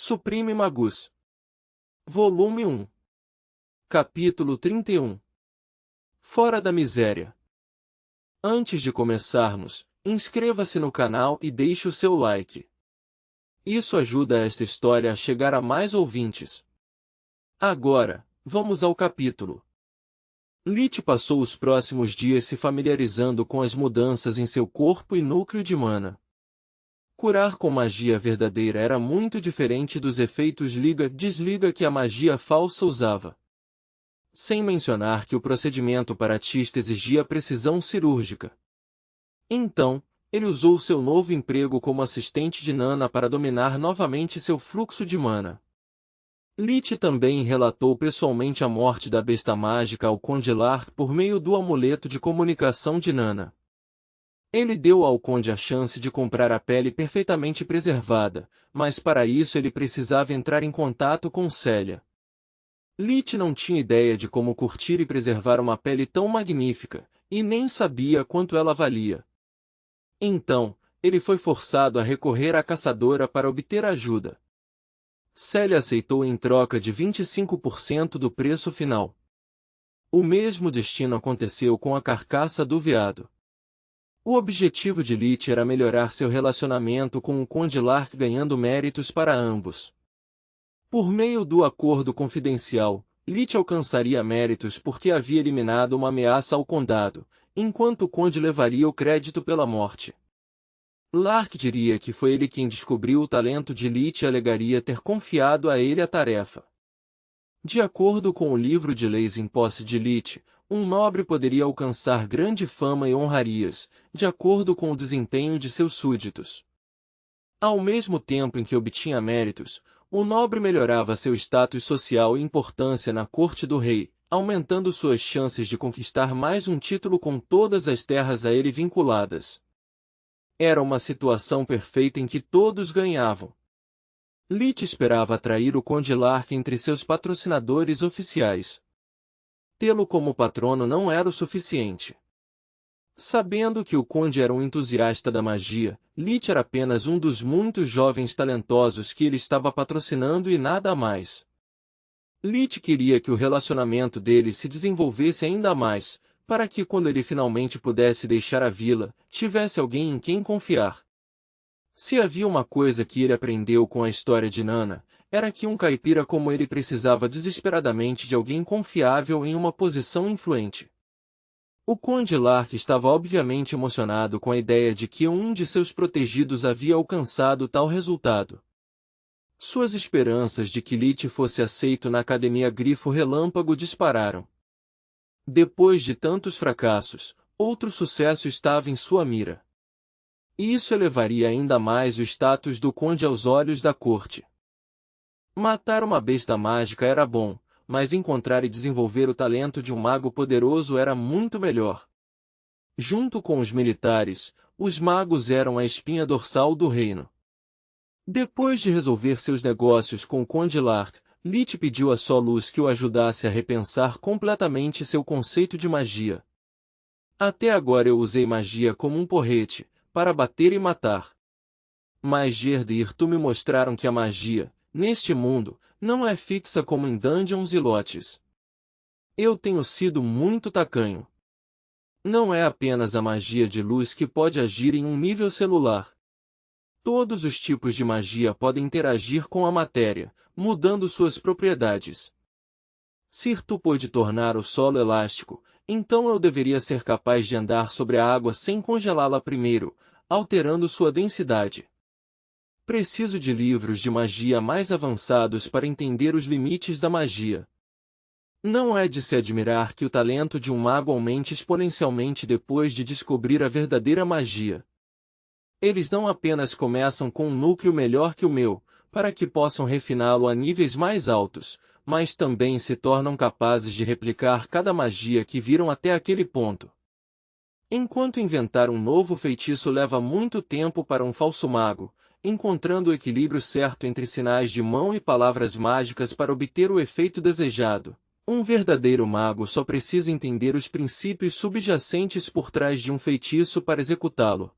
Supreme Magus. Volume 1. Capítulo 31. Fora da miséria. Antes de começarmos, inscreva-se no canal e deixe o seu like. Isso ajuda esta história a chegar a mais ouvintes. Agora, vamos ao capítulo. Lich passou os próximos dias se familiarizando com as mudanças em seu corpo e núcleo de mana. Curar com magia verdadeira era muito diferente dos efeitos liga-desliga que a magia falsa usava. Sem mencionar que o procedimento para Tista exigia precisão cirúrgica. Então, ele usou seu novo emprego como assistente de Nana para dominar novamente seu fluxo de mana. Lich também relatou pessoalmente a morte da besta mágica ao Conde Lark por meio do amuleto de comunicação de Nana. Ele deu ao Conde a chance de comprar a pele perfeitamente preservada, mas para isso ele precisava entrar em contato com Célia. Lich não tinha ideia de como curtir e preservar uma pele tão magnífica, e nem sabia quanto ela valia. Então, ele foi forçado a recorrer à caçadora para obter ajuda. Célia aceitou em troca de 25% do preço final. O mesmo destino aconteceu com a carcaça do veado. O objetivo de Lich era melhorar seu relacionamento com o Conde Lark, ganhando méritos para ambos. Por meio do acordo confidencial, Lich alcançaria méritos porque havia eliminado uma ameaça ao condado, enquanto o Conde levaria o crédito pela morte. Lark diria que foi ele quem descobriu o talento de Lich e alegaria ter confiado a ele a tarefa. De acordo com o livro de leis em posse de Lich, um nobre poderia alcançar grande fama e honrarias, de acordo com o desempenho de seus súditos. Ao mesmo tempo em que obtinha méritos, o nobre melhorava seu status social e importância na corte do rei, aumentando suas chances de conquistar mais um título com todas as terras a ele vinculadas. Era uma situação perfeita em que todos ganhavam. Lich esperava atrair o Conde Lark entre seus patrocinadores oficiais. Tê-lo como patrono não era o suficiente. Sabendo que o Conde era um entusiasta da magia, Lich era apenas um dos muitos jovens talentosos que ele estava patrocinando e nada mais. Lich queria que o relacionamento deles se desenvolvesse ainda mais, para que quando ele finalmente pudesse deixar a vila, tivesse alguém em quem confiar. Se havia uma coisa que ele aprendeu com a história de Nana, era que um caipira como ele precisava desesperadamente de alguém confiável em uma posição influente. O Conde Lark estava obviamente emocionado com a ideia de que um de seus protegidos havia alcançado tal resultado. Suas esperanças de que Lich fosse aceito na Academia Grifo Relâmpago dispararam. Depois de tantos fracassos, outro sucesso estava em sua mira. E isso elevaria ainda mais o status do Conde aos olhos da corte. Matar uma besta mágica era bom, mas encontrar e desenvolver o talento de um mago poderoso era muito melhor. Junto com os militares, os magos eram a espinha dorsal do reino. Depois de resolver seus negócios com o Conde Lark, Lich pediu a Só Luz que o ajudasse a repensar completamente seu conceito de magia. Até agora eu usei magia como um porrete, para bater e matar. Mas Gerd e Irtu me mostraram que a magia, neste mundo, não é fixa como em dungeons e lotes. Eu tenho sido muito tacanho. Não é apenas a magia de luz que pode agir em um nível celular. Todos os tipos de magia podem interagir com a matéria, mudando suas propriedades. Se Irtu pôde tornar o solo elástico, então eu deveria ser capaz de andar sobre a água sem congelá-la primeiro, alterando sua densidade. Preciso de livros de magia mais avançados para entender os limites da magia. Não é de se admirar que o talento de um mago aumente exponencialmente depois de descobrir a verdadeira magia. Eles não apenas começam com um núcleo melhor que o meu, para que possam refiná-lo a níveis mais altos, mas também se tornam capazes de replicar cada magia que viram até aquele ponto. Enquanto inventar um novo feitiço leva muito tempo para um falso mago, encontrando o equilíbrio certo entre sinais de mão e palavras mágicas para obter o efeito desejado, um verdadeiro mago só precisa entender os princípios subjacentes por trás de um feitiço para executá-lo.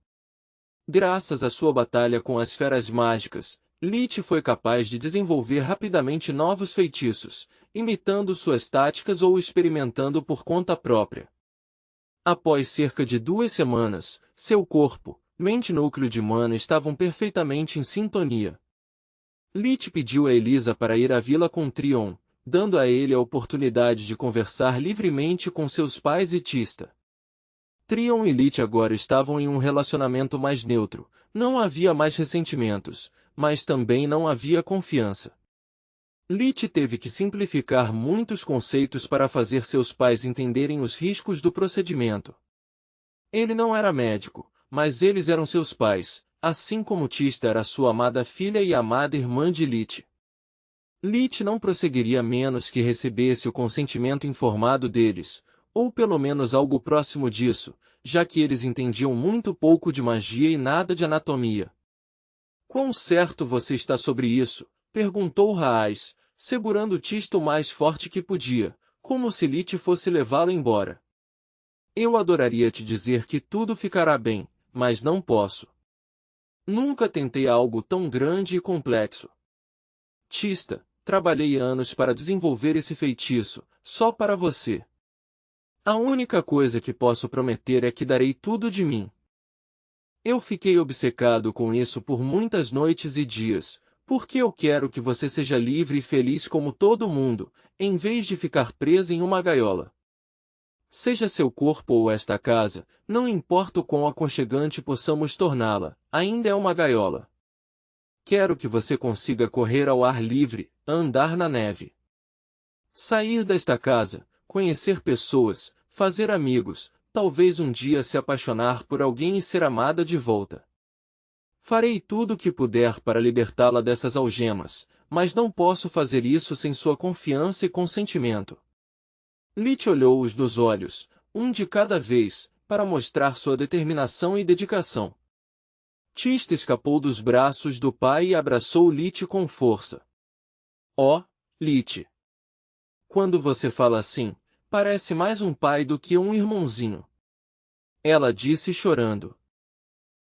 Graças à sua batalha com as feras mágicas, Lich foi capaz de desenvolver rapidamente novos feitiços, imitando suas táticas ou experimentando por conta própria. Após cerca de 2 semanas, seu corpo, mente e núcleo de mana estavam perfeitamente em sintonia. Lich pediu a Elisa para ir à vila com Trion, dando a ele a oportunidade de conversar livremente com seus pais e Tista. Trion e Lich agora estavam em um relacionamento mais neutro, não havia mais ressentimentos, mas também não havia confiança. Lich teve que simplificar muitos conceitos para fazer seus pais entenderem os riscos do procedimento. Ele não era médico, mas eles eram seus pais, assim como Tista era sua amada filha e amada irmã de Lich. Lich não prosseguiria menos que recebesse o consentimento informado deles, ou pelo menos algo próximo disso, já que eles entendiam muito pouco de magia e nada de anatomia. "Quão certo você está sobre isso?", perguntou Rhaas, segurando Tista o mais forte que podia, como se Lich fosse levá-lo embora. "Eu adoraria te dizer que tudo ficará bem, mas não posso. Nunca tentei algo tão grande e complexo. Tista, trabalhei anos para desenvolver esse feitiço, só para você. A única coisa que posso prometer é que darei tudo de mim. Eu fiquei obcecado com isso por muitas noites e dias, porque eu quero que você seja livre e feliz como todo mundo, em vez de ficar presa em uma gaiola. Seja seu corpo ou esta casa, não importa o quão aconchegante possamos torná-la, ainda é uma gaiola. Quero que você consiga correr ao ar livre, andar na neve. Sair desta casa, conhecer pessoas, fazer amigos, talvez um dia se apaixonar por alguém e ser amada de volta. Farei tudo o que puder para libertá-la dessas algemas, mas não posso fazer isso sem sua confiança e consentimento." Lich olhou-os nos olhos, um de cada vez, para mostrar sua determinação e dedicação. Tista escapou dos braços do pai e abraçou Lich com força. "Oh, Lich! Quando você fala assim, parece mais um pai do que um irmãozinho." Ela disse chorando.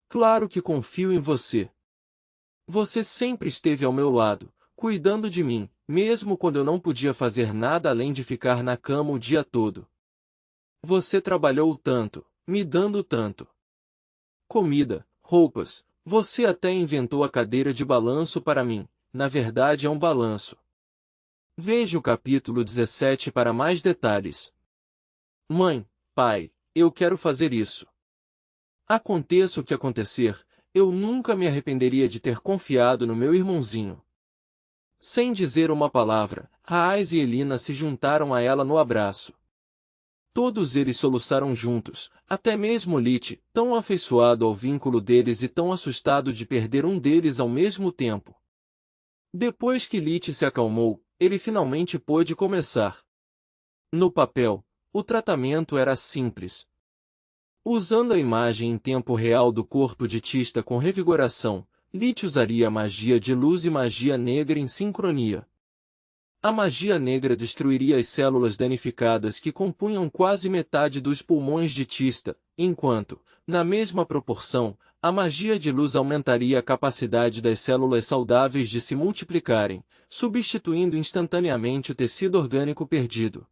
"Claro que confio em você. Você sempre esteve ao meu lado, cuidando de mim, mesmo quando eu não podia fazer nada além de ficar na cama o dia todo. Você trabalhou tanto, me dando tanto. Comida, roupas, você até inventou a cadeira de balanço para mim, na verdade é um balanço." Veja o capítulo 17 para mais detalhes. "Mãe, pai, eu quero fazer isso. Aconteça o que acontecer, eu nunca me arrependeria de ter confiado no meu irmãozinho." Sem dizer uma palavra, Rhaas e Elina se juntaram a ela no abraço. Todos eles soluçaram juntos, até mesmo Lich, tão afeiçoado ao vínculo deles e tão assustado de perder um deles ao mesmo tempo. Depois que Lich se acalmou, ele finalmente pôde começar. No papel, o tratamento era simples. Usando a imagem em tempo real do corpo de Tista com revigoração, Lich usaria magia de luz e magia negra em sincronia. A magia negra destruiria as células danificadas que compunham quase metade dos pulmões de Tista, enquanto, na mesma proporção, a magia de luz aumentaria a capacidade das células saudáveis de se multiplicarem, substituindo instantaneamente o tecido orgânico perdido.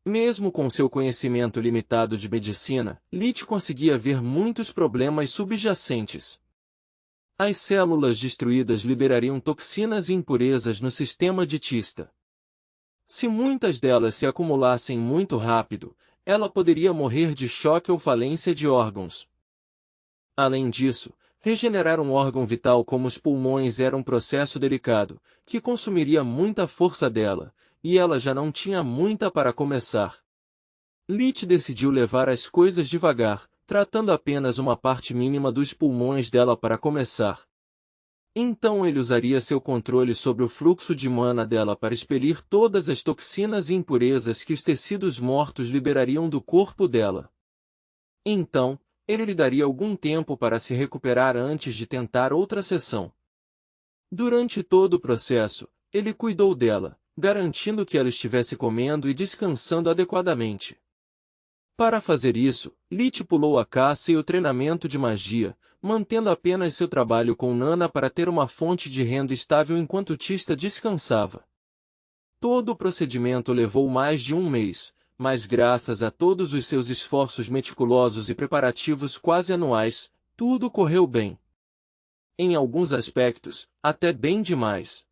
Mesmo com seu conhecimento limitado de medicina, Lich conseguia ver muitos problemas subjacentes. As células destruídas liberariam toxinas e impurezas no sistema de Tista. Se muitas delas se acumulassem muito rápido, ela poderia morrer de choque ou falência de órgãos. Além disso, regenerar um órgão vital como os pulmões era um processo delicado, que consumiria muita força dela, e ela já não tinha muita para começar. Lich decidiu levar as coisas devagar, tratando apenas uma parte mínima dos pulmões dela para começar. Então ele usaria seu controle sobre o fluxo de mana dela para expelir todas as toxinas e impurezas que os tecidos mortos liberariam do corpo dela. Então, ele lhe daria algum tempo para se recuperar antes de tentar outra sessão. Durante todo o processo, ele cuidou dela, garantindo que ela estivesse comendo e descansando adequadamente. Para fazer isso, Lich pulou a caça e o treinamento de magia, mantendo apenas seu trabalho com Nana para ter uma fonte de renda estável enquanto Tista descansava. Todo o procedimento levou mais de um mês, mas graças a todos os seus esforços meticulosos e preparativos quase anuais, tudo correu bem. Em alguns aspectos, até bem demais.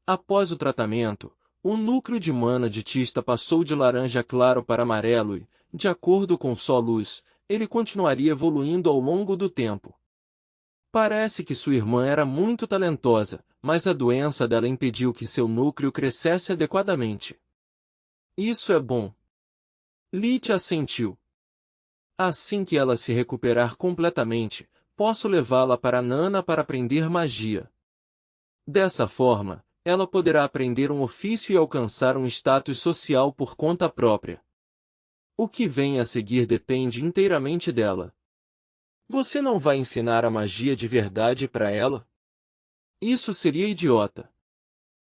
Após o tratamento, o núcleo de mana de Tista passou de laranja claro para amarelo e, de acordo com sua luz, ele continuaria evoluindo ao longo do tempo. Parece que sua irmã era muito talentosa, mas a doença dela impediu que seu núcleo crescesse adequadamente. Isso é bom. Lich assentiu. Assim que ela se recuperar completamente, posso levá-la para Nana para aprender magia. Dessa forma, ela poderá aprender um ofício e alcançar um status social por conta própria. O que vem a seguir depende inteiramente dela. Você não vai ensinar a magia de verdade para ela? Isso seria idiota.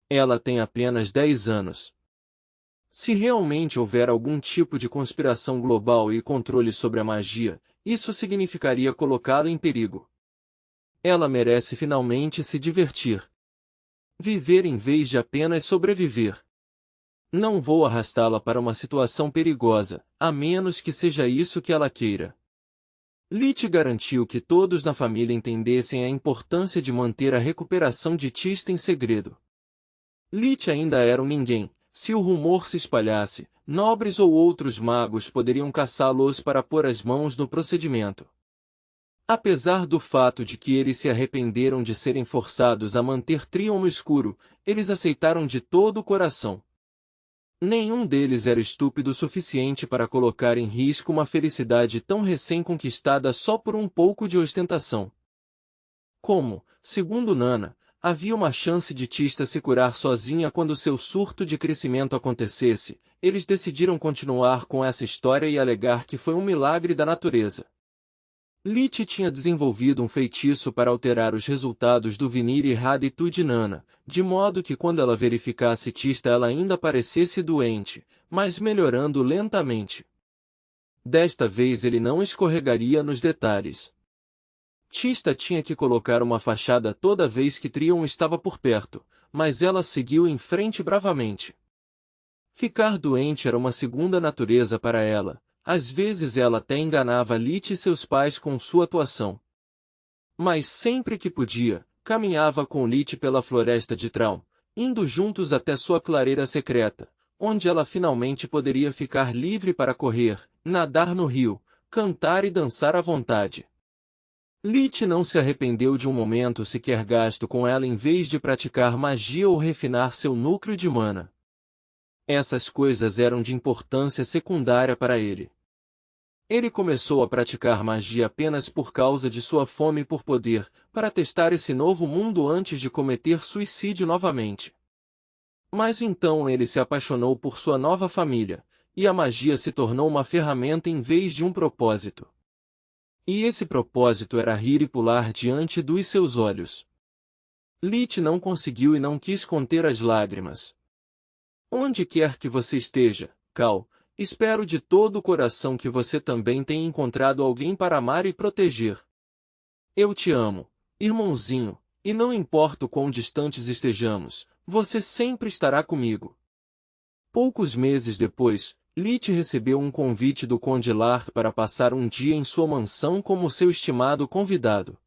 Ela tem apenas 10 anos. Se realmente houver algum tipo de conspiração global e controle sobre a magia, isso significaria colocá-la em perigo. Ela merece finalmente se divertir. Viver em vez de apenas sobreviver. Não vou arrastá-la para uma situação perigosa, a menos que seja isso que ela queira. Lich garantiu que todos na família entendessem a importância de manter a recuperação de Tista em segredo. Lich ainda era um ninguém. Se o rumor se espalhasse, nobres ou outros magos poderiam caçá-los para pôr as mãos no procedimento. Apesar do fato de que eles se arrependeram de serem forçados a manter Trion no escuro, eles aceitaram de todo o coração. Nenhum deles era estúpido o suficiente para colocar em risco uma felicidade tão recém-conquistada só por um pouco de ostentação. Como, segundo Nana, havia uma chance de Tista se curar sozinha quando seu surto de crescimento acontecesse, eles decidiram continuar com essa história e alegar que foi um milagre da natureza. Lich tinha desenvolvido um feitiço para alterar os resultados do Vinir e Haditu de Nana, de modo que quando ela verificasse Tista ela ainda parecesse doente, mas melhorando lentamente. Desta vez ele não escorregaria nos detalhes. Tista tinha que colocar uma fachada toda vez que Trion estava por perto, mas ela seguiu em frente bravamente. Ficar doente era uma segunda natureza para ela, às vezes ela até enganava Lich e seus pais com sua atuação. Mas sempre que podia, caminhava com Lich pela floresta de Traum, indo juntos até sua clareira secreta, onde ela finalmente poderia ficar livre para correr, nadar no rio, cantar e dançar à vontade. Lich não se arrependeu de um momento sequer gasto com ela em vez de praticar magia ou refinar seu núcleo de mana. Essas coisas eram de importância secundária para ele. Ele começou a praticar magia apenas por causa de sua fome por poder, para testar esse novo mundo antes de cometer suicídio novamente. Mas então ele se apaixonou por sua nova família, e a magia se tornou uma ferramenta em vez de um propósito. E esse propósito era rir e pular diante dos seus olhos. Lich não conseguiu e não quis conter as lágrimas. Onde quer que você esteja, Cal, espero de todo o coração que você também tenha encontrado alguém para amar e proteger. Eu te amo, irmãozinho, e não importa o quão distantes estejamos, você sempre estará comigo. Poucos meses depois, Lich recebeu um convite do Conde Lar para passar um dia em sua mansão como seu estimado convidado.